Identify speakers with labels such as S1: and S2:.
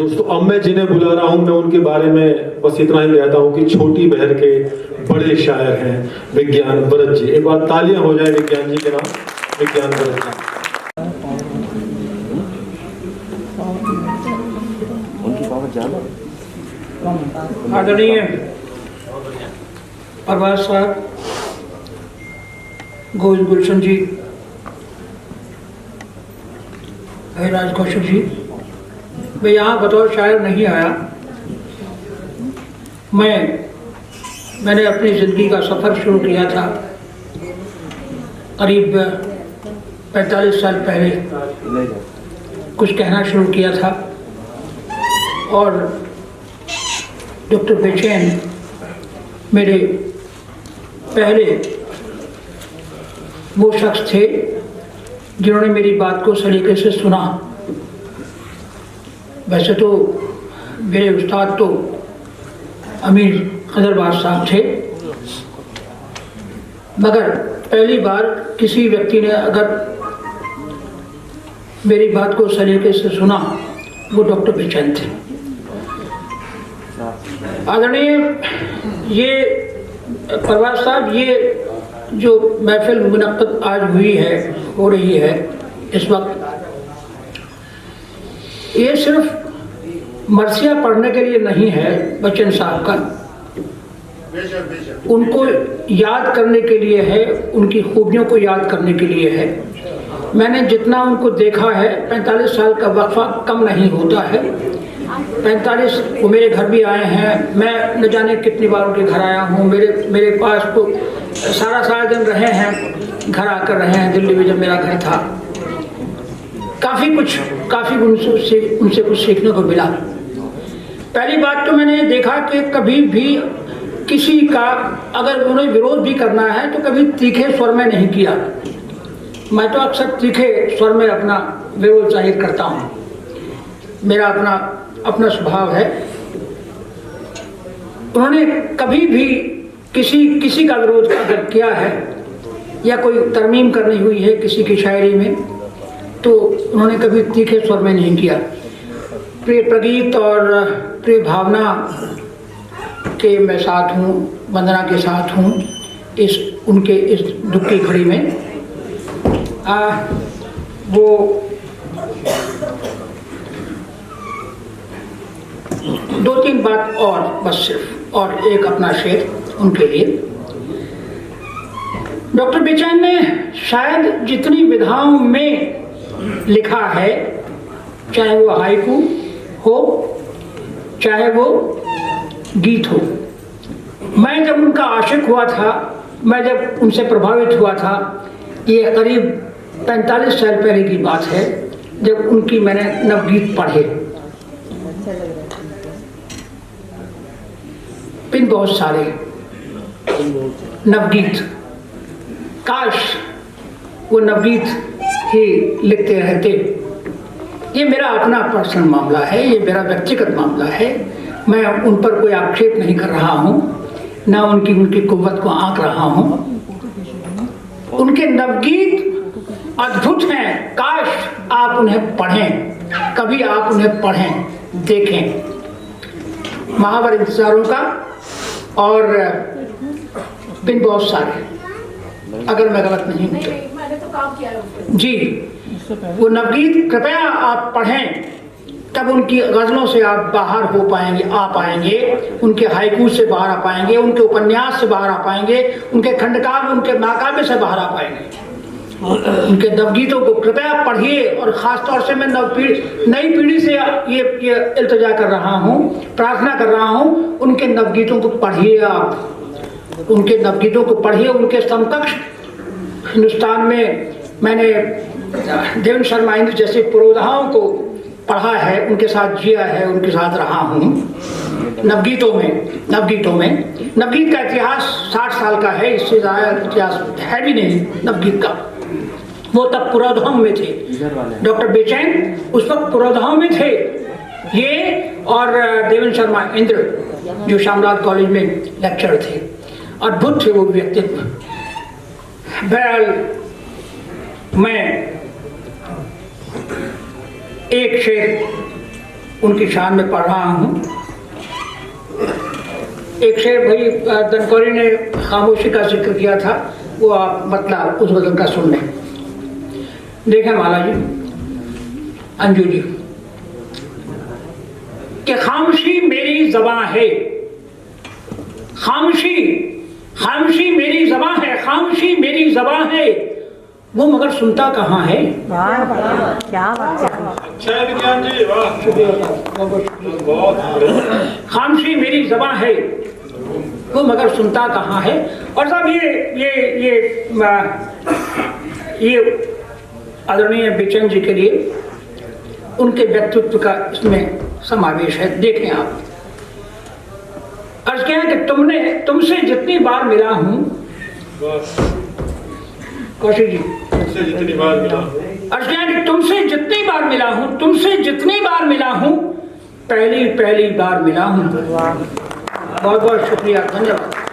S1: दोस्तों अब मैं जिन्हें बुला रहा हूं मैं उनके बारे में बस इतना ही कहता हूं कि छोटी बहर के बड़े शायर हैं विज्ञान भरत जी। एक बार तालियां हो जाए विज्ञान जी के नाम, विज्ञान भरत जी।
S2: आदरणीय प्रभात साहब, गोविंद गुलशन जी, हरिराज कौशिक जी, मैं यहाँ बतौर शायर नहीं आया। मैंने अपनी ज़िंदगी का सफ़र शुरू किया था करीब 45 साल पहले, कुछ कहना शुरू किया था और डॉक्टर बेचैन मेरे पहले वो शख्स थे जिन्होंने मेरी बात को सलीके से सुना। वैसे तो मेरे उस्ताद तो अमीर खजरबाज साहब थे, मगर पहली बार किसी व्यक्ति ने अगर मेरी बात को सलीके से सुना वो डॉक्टर बेचैन थे। आदरणीय ये प्रभात साहब, ये जो महफिल मुनक्कद आज हो रही है इस वक्त, ये सिर्फ मरसिया पढ़ने के लिए नहीं है बच्चन साहब का, उनको याद करने के लिए है, उनकी खूबियों को याद करने के लिए है। मैंने जितना उनको देखा है, 45 साल का वक्फा कम नहीं होता है। 45 वो मेरे घर भी आए हैं, मैं न जाने कितनी बार उनके घर आया हूँ। मेरे पास तो सारा दिन रहे हैं, घर आकर रहे हैं दिल्ली में जब मेरा घर था। काफ़ी उनसे कुछ सीखने को मिला। पहली बात तो मैंने देखा कि कभी भी किसी का अगर उन्हें विरोध भी करना है तो कभी तीखे स्वर में नहीं किया। मैं तो अक्सर तीखे स्वर में अपना विरोध जाहिर करता हूँ, मेरा अपना स्वभाव है। उन्होंने कभी भी किसी का विरोध अगर किया है या कोई तरमीम करनी हुई है किसी की शायरी में तो उन्होंने कभी तीखे स्वर में नहीं किया। प्रिय प्रगीत और प्रिय भावना के मैं साथ हूँ, वंदना के साथ हूँ उनके इस दुख की घड़ी में। वो दो तीन बात और बस सिर्फ, और एक अपना शेर उनके लिए। डॉक्टर बेचैन ने शायद जितनी विधाओं में लिखा है, चाहे वो हाइकू हो चाहे वो गीत हो, मैं जब उनका आशिक हुआ था, मैं जब उनसे प्रभावित हुआ था, ये करीब 45 साल पहले की बात है जब उनकी मैंने नवगीत पढ़े। पिन बहुत सारे नवगीत, काश वो नवगीत ही लिखते रहते। ये मेरा अपना पर्सनल मामला है, ये मेरा व्यक्तिगत मामला है। मैं उन पर कोई आक्षेप नहीं कर रहा हूँ, ना उनकी कुव्वत को आंक रहा हूँ। उनके नवगीत अद्भुत हैं, काश आप उन्हें पढ़ें, कभी आप उन्हें पढ़ें, देखें। महावर इंतजारों का और बिन बहुत सारे, अगर मैं गलत नहीं हूँ तो जी, वो नवगीत कृपया आप पढ़ें, तब उनकी गज़लों से आप बाहर आ पाएंगे, उनके हाइकू से बाहर आ पाएंगे, उनके उपन्यास से बाहर आ पाएंगे, उनके खंडकाव्य, उनके महाकाव्य से बाहर आ पाएंगे। उनके नवगीतों को कृपया पढ़िए। और ख़ास तौर से मैं नई पीढ़ी से ये इल्तिजा कर रहा हूँ, प्रार्थना कर रहा हूँ, उनके नवगीतों को पढ़िए। आप उनके नवगीतों को पढ़िए। उनके समकक्ष हिंदुस्तान में मैंने देवेंद्र शर्मा इंद्र जैसे पुरोधाओं को पढ़ा है, उनके साथ जिया है, उनके साथ रहा हूँ। नवगीतों में नवगीत का इतिहास 60 साल का है, इससे ज़्यादा इतिहास है भी नहीं नवगीत का। वो तब पुरोधाओं में थे, डॉक्टर बेचैन उस वक्त पुरोधाओं में थे, ये और देवेंद्र शर्मा इंद्र जो शामराज कॉलेज में लेक्चरर थे। अद्भुत थे वो व्यक्तित्व। बहरहाल मैं एक शेर उनकी शान में पढ़ रहा हूँ। एक शेर भाई दनकौरी ने खामोशी का जिक्र किया था, वो आप मतलब उस गजल का सुन लें। देखें माला जी, अंजू जी, कि खामोशी मेरी ज़बां है, खामोशी मेरी ज़बां है, खामोशी मेरी ज़बां है, वो मगर सुनता कहाँ है।
S3: वाह क्या बात है।
S1: अच्छा है विज्ञान जी, वाह, बहुत
S2: खामोशी मेरी ज़बां है, वो मगर सुनता कहाँ है। और साहब ये आदरणीय बेचैन जी के लिए उनके व्यक्तित्व का इसमें समावेश है। देखें आप, अर्ज क्या है कि तुमसे जितनी बार मिला हूं, कौशिक जी,
S1: तुमसे जितनी बार मिला,
S2: अर्ज क्या है कि तुमसे जितनी बार मिला हूं, तुमसे जितनी बार मिला हूं, पहली बार मिला हूं। बहुत बहुत शुक्रिया, धन्यवाद।